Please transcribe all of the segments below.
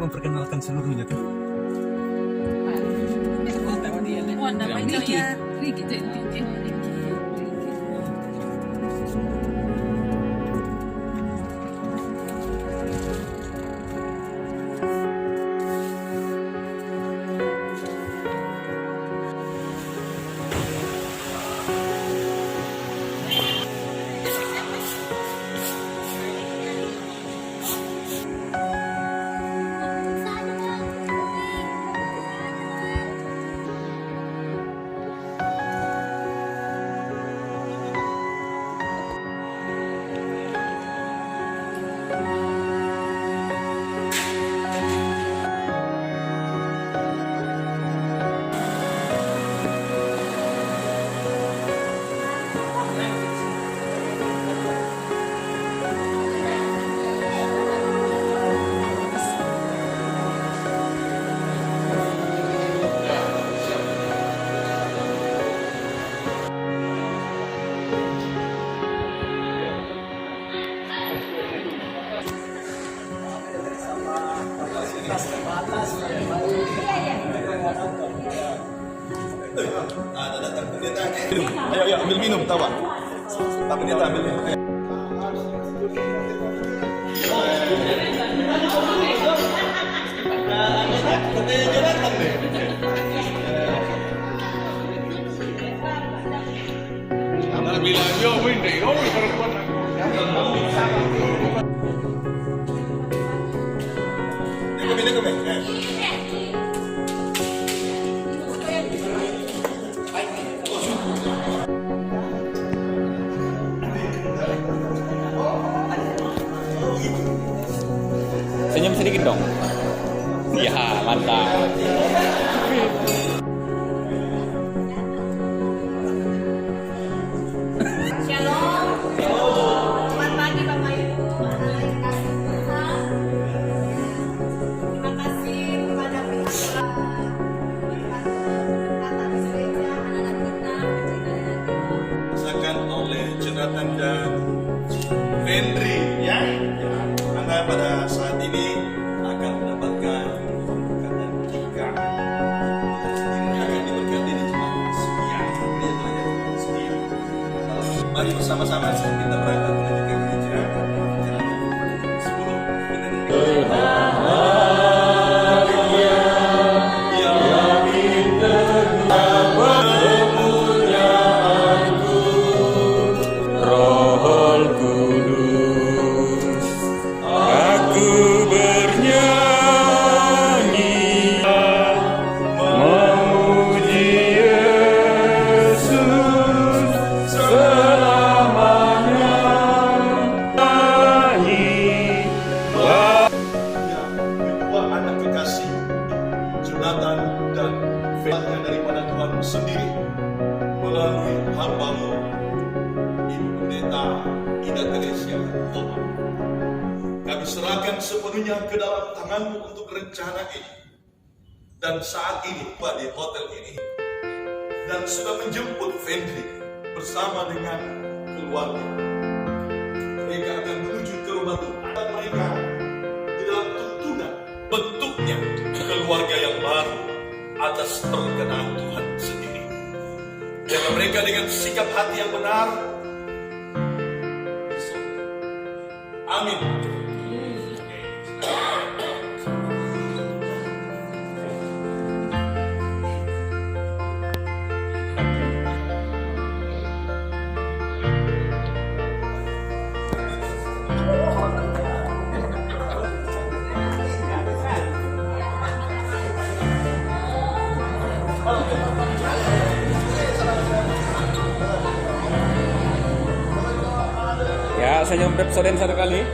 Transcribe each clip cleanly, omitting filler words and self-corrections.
memperkenalkan seluruhnya tuh. namanya Ricky. Ayo, ambil minum, tawa. Tapi dia ambil minum. Bilang, yo, windy, oh, Senyum sedikit dong. Ya, mantap. Shalom. Selamat pagi Bapak Ibu. Terima kasih kepada pihak anak-anak kita. Rasakan oleh Jonathan dan Fendri, ya. Anda pada saat ini akan mendapatkan berkat tiga. Ini akan diberkati di jemaat sekian. Dia telah jadi sekian. Mari bersama-sama kita berangkat menuju ke gereja. Jalan 10. Jonathan dan Fendri daripada Tuhan sendiri melalui hamba-Mu Ibu Pendeta Ida Teresia Thomas. Kami serahkan sepenuhnya ke dalam tangan-Mu untuk rencana ini. Dan saat ini di hotel ini dan sudah menjemput Fendri bersama dengan keluarga. Mereka akan menuju ke rumah Tuhan. Mereka di dalam tuntunan bentuknya keluarga yang baru atas perkenan Tuhan sendiri. Jaga mereka dengan sikap hati yang benar. Amin. Ya, saya nyemprot soden satu kali.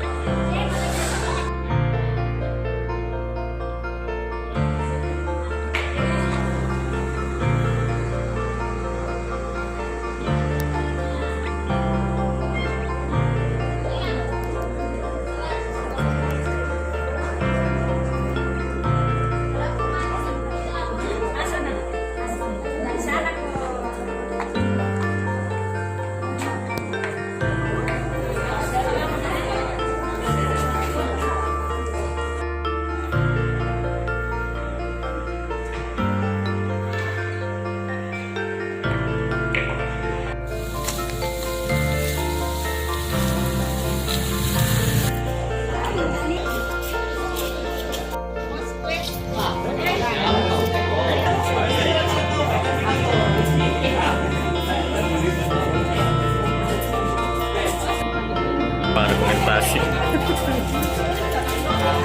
Sama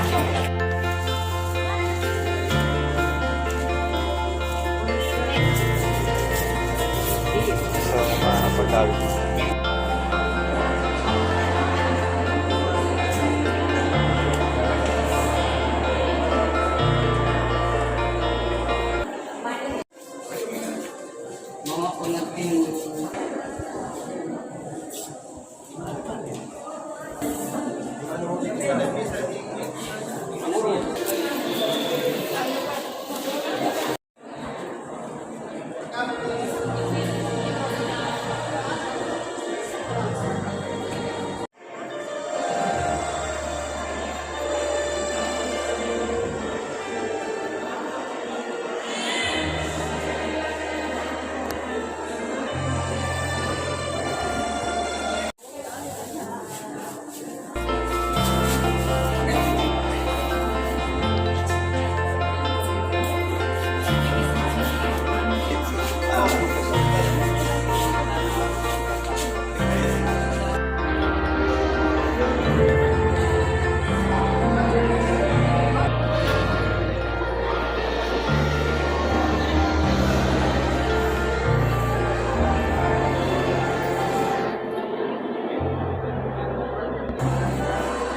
pegawai.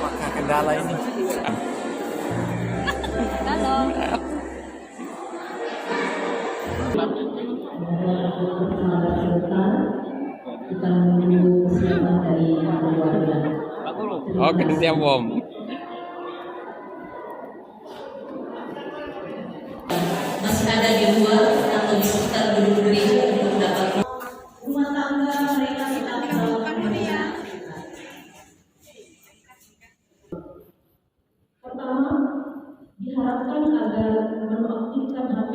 Apakah kendala ini? Halo. Kita menunggu kesiapan dari keluarga. Oke, siap Om. Masih ada di luar atau di sekitar gedung gereja untuk dapat rumah tangga mereka tetap pertama diharapkan agar menonaktifkan HP.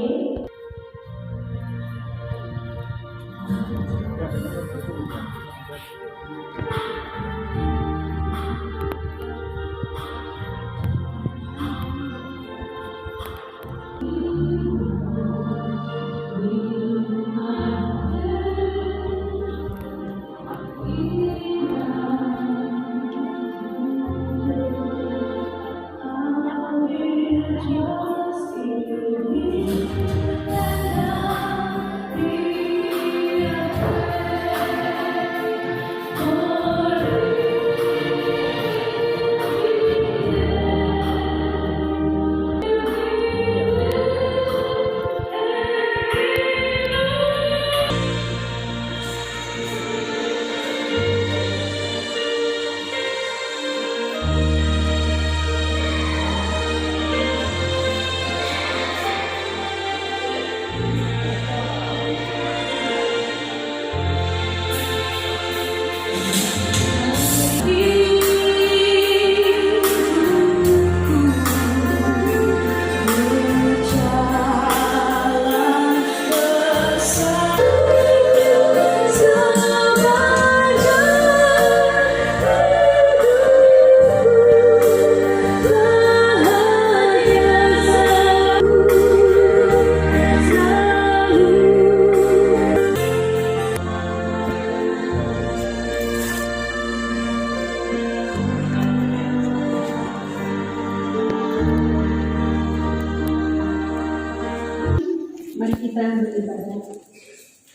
Mari kita beribadah.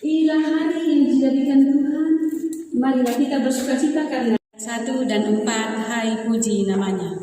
Inilah hari yang dijadikan Tuhan. Marilah kita bersukacita karena 1 dan 4 hai puji namanya.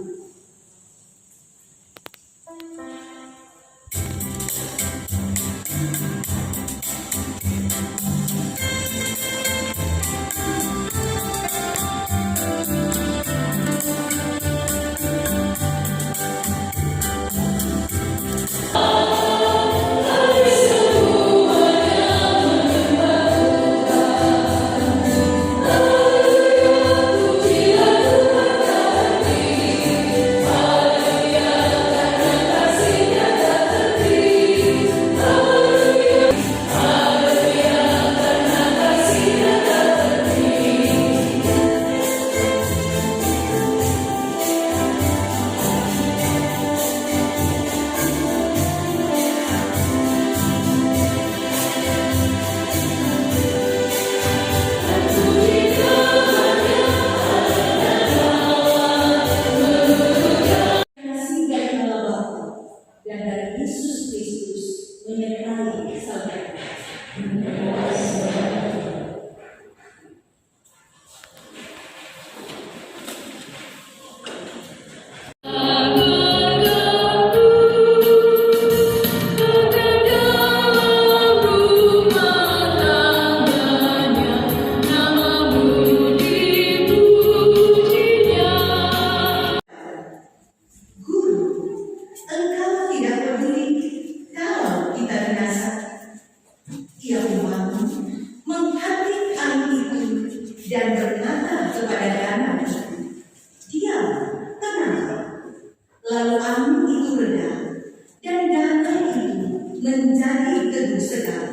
sekali.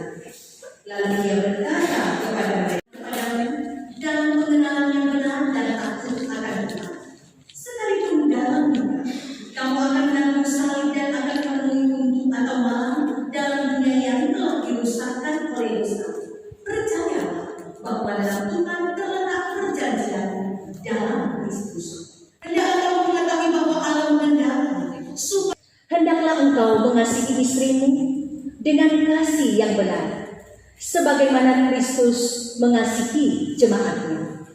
Lalu ia berkata kepada mereka, dalam mengenal yang benar dan takut akan Tuhan. Sekalipun dalam dunia, kamu akan menanggung salib dan akan menemui atau malam dalam dunia yang telah dirusakkan oleh dosa. Percayalah bahwa dalam Tuhan terletak perjanjian dalam Kristus. Hendaklah kamu mengetahui bahwa Allah menghendaki supaya hendaklah engkau mengasihi istrimu dengan kasih yang benar, sebagaimana Kristus mengasihi jemaatnya.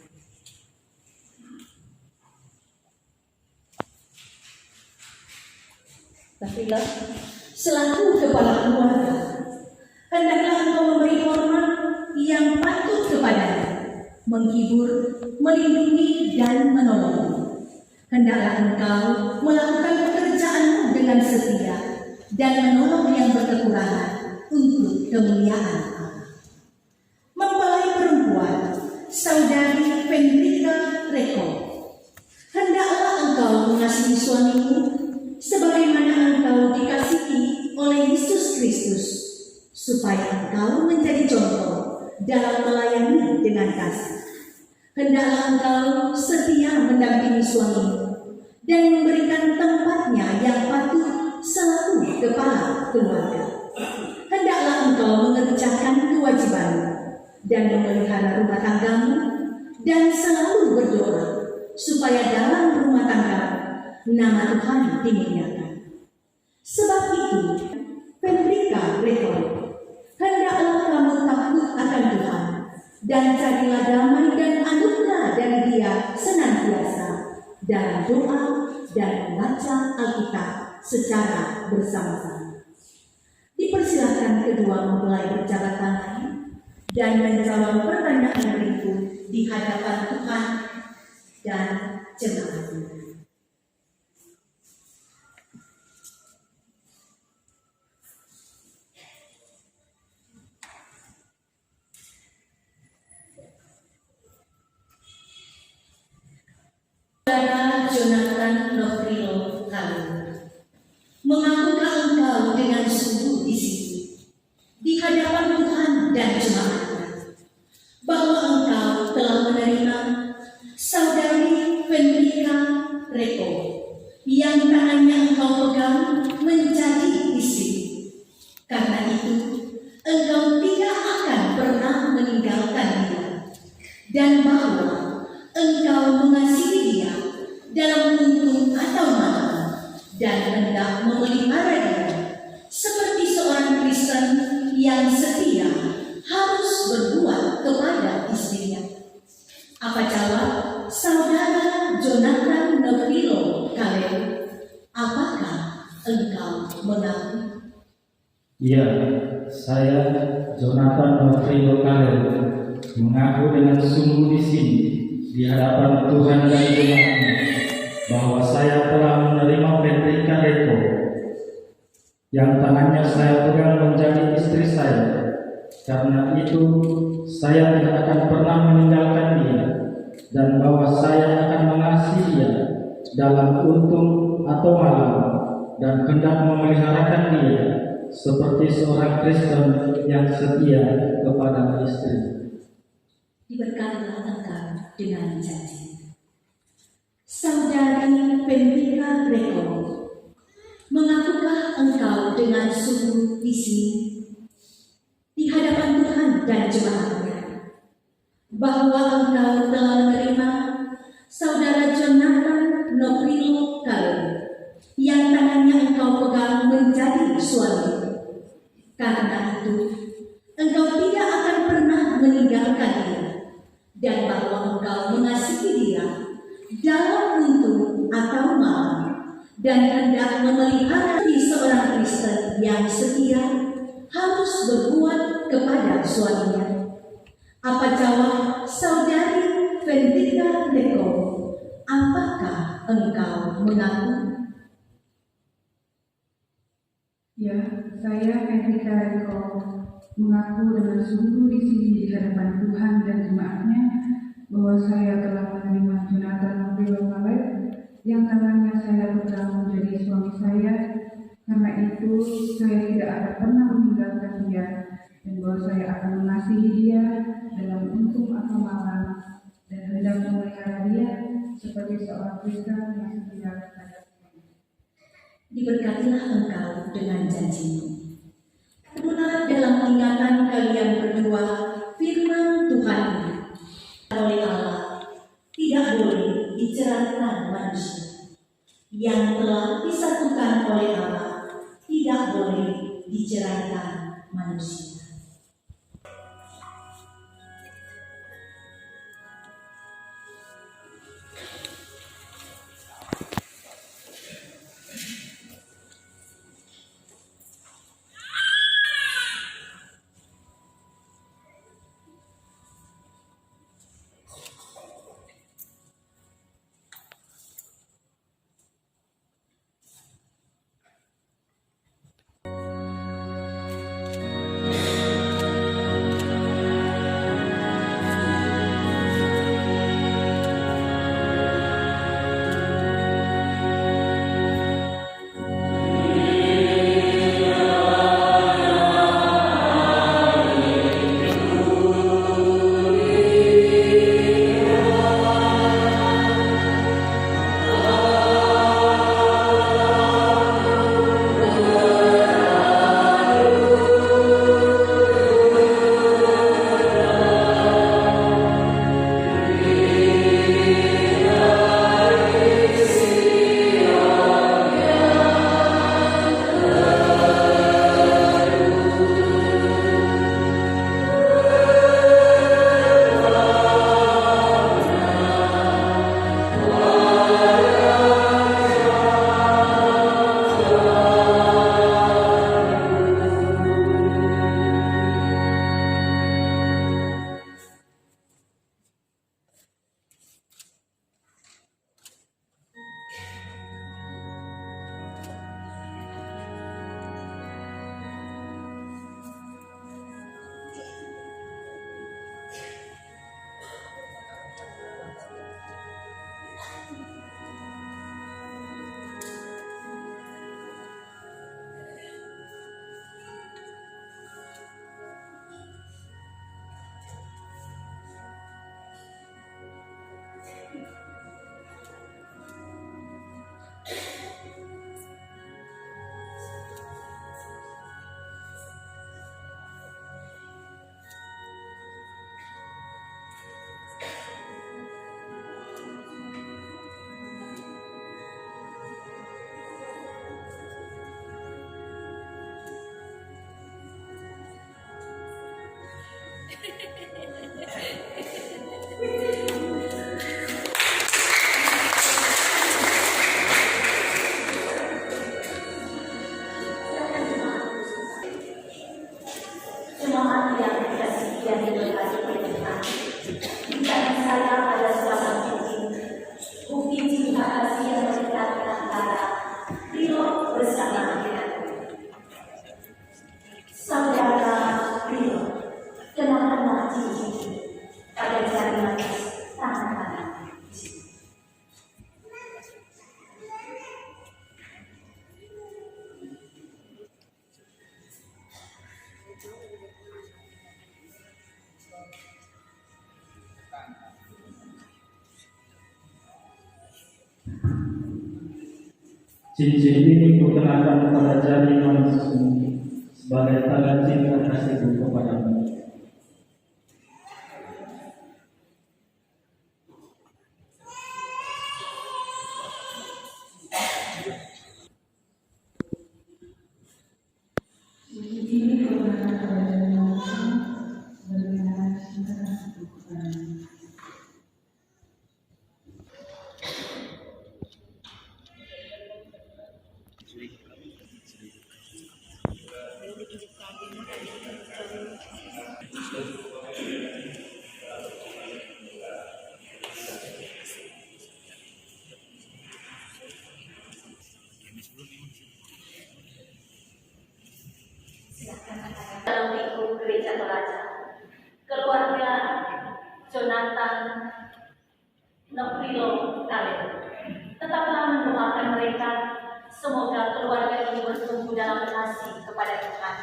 Baiklah, selaku kepala keluarga, hendaklah engkau memberi hormat yang patut kepadanya, menghibur, melindungi, dan menolong. Hendaklah engkau melakukan pekerjaanmu dengan setia dan menolong yang berkekurangan untuk kemuliaan Allah. Mempelai perempuan, saudari Fendrika Reko, hendaklah engkau mengasihi suamimu sebagaimana engkau dikasihi oleh Yesus Kristus, supaya engkau menjadi contoh dalam melayani dengan kasih. Hendaklah engkau setia mendampingi suamimu dan memberikan tempatnya yang patut selaku kepala keluarga. Hendaklah engkau mengerjakan kewajibanmu dan memelihara rumah tanggamu dan selalu berdoa supaya dalam rumah tangga nama Tuhan dimuliakan. Sebab itu, Fendrika Reko, hendaklah kamu takut akan Tuhan dan carilah damai dan anugerah dari Dia senantiasa dalam doa dan membaca Alkitab secara bersama-sama. Dipersilakan kedua mempelai berjabat tangan dan menjawab pertanyaan berikut di hadapan Tuhan dan jemaatnya. Saudara Jonathan Novrilo Kalung, mengakukah engkau dengan sungguh di sini, di hadapan Tuhan dan jemaatnya, bahwa engkau telah menerima saudari Fendrika Reko yang tangannya engkau pegang menjadi istri? Karena itu, engkau tidak akan pernah meninggalkan dia, dan bahwa engkau mengasihi dia dalam untung atau malam dan hendak memelihara dia seperti seorang Kristen yang setia harus berbuat kepada istrinya. Apa jawab saudara Jonathan Novrilo Kalung? Apakah engkau mengaku? Ya, saya Jonathan Novrilo Kalung mengaku dengan sungguh di sini di hadapan Tuhan dan jemaatnya bahwa saya telah menerima Fendrika Reko yang tangannya saya pegang menjadi istri saya. Karena itu saya tidak akan pernah meninggalkan dia, dan bahwa saya akan mengasihi dia dalam untung atau malam dan hendak memeliharakan dia seperti seorang Kristen yang setia kepada istri. Diberkatilah engkau dengan janji. Saudari Fendrika Reko, mengakukah engkau dengan sungguh di sini, di hadapan Tuhan dan jemaatnya, bahwa engkau telah menerima saudara Jonathan Novrilo Kalung yang tangannya engkau pegang menjadi suami? Karena itu, engkau tidak akan pernah meninggalkan dia, dan bahwa engkau mengasihi dia dalam untung atau malam dan hendak memelihara di seorang Kristen yang setia harus berbuat kepada suaminya. Apa jawab saudari Fendrika Reko? Apakah engkau mengaku? Ya, saya Fendrika Reko mengaku dengan sungguh di sini di hadapan Tuhan dan jemaatnya bahwa saya telah menerima Jonathan Novrilo Kalung yang tangannya saya pegang menjadi suami saya. Karena itu saya tidak akan pernah meninggalkan dia, bahwa saya akan mengasihi dia dalam untung atau malam dan hendak memelihara dia seperti seorang Kristen yang setia kepada Tuhan. Diberkatilah engkau dengan janjimu. Karena dalam ingatan kalian berdua, firman Tuhan oleh Allah tidak boleh diceraikan manusia. Yang telah disatukan oleh Allah tidak boleh diceraikan manusia. Jemaat yang dikasihi dan diberkati oleh Tuhan, di tangan saya ada seorang bukti cinta kasih yang melekat antara Rio bersama dengan saudara Rio. Kenakanlah cincin pada jari manis tangan kanan. Cincin ini kukenakan pada jari manismu sebagai tanda cinta kasihku kepadamu. Ini kebenaran pada jari manismu sebagai tanda cinta kasihku kepadamu. Dalam lingkup gereja Toraja, keluarga Jonathan Noprilo Khalil, tetaplah mendoakan mereka semoga keluarga ini bertumbuh dalam kasih kepada Tuhan,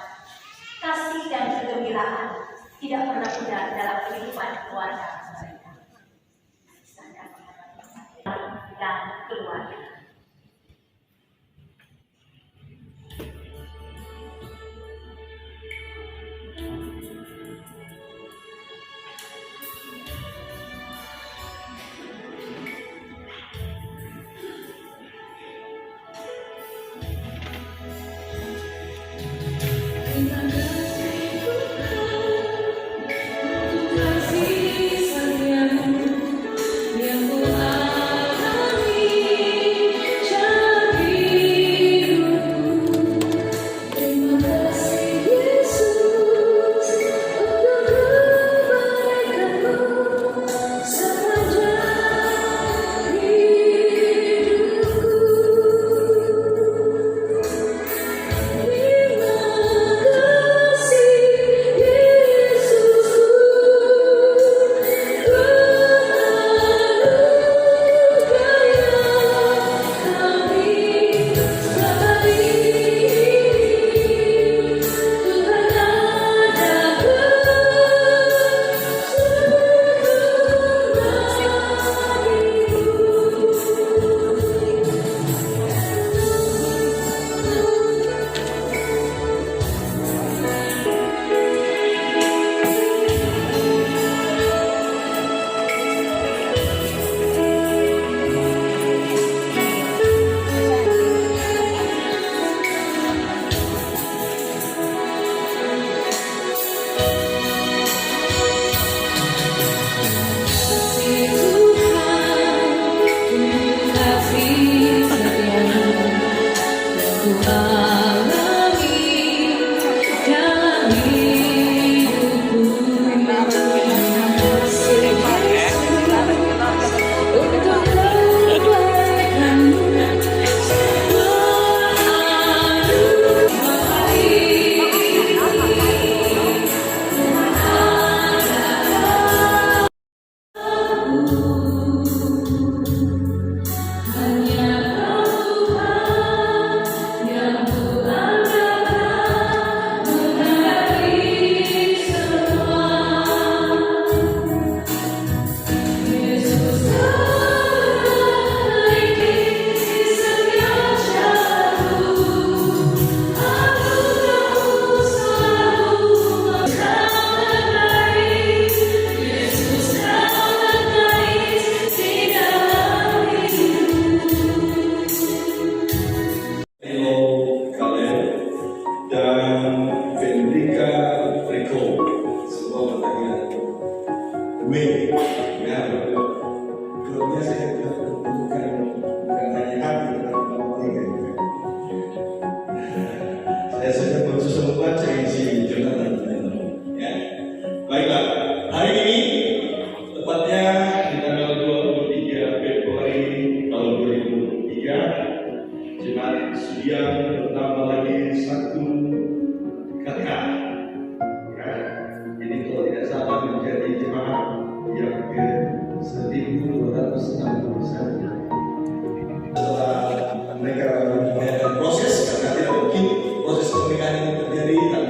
kasih dan kegembiraan pembelaan tidak pernah pudar dalam kehidupan keluarga mereka. Dan keluarga. Saya sudah berusaha membaca isi Jonathan. Ya. Baiklah, hari ini tepatnya di tanggal 23 Februari tahun 2023, jemaat Sudiang bertambah lagi satu kakak. Ya. Jadi kalau tidak salah menjadi jemaat yang ke 1.261. Setelah mereka proses, karena tidak mungkin proses pernikahan ini terjadi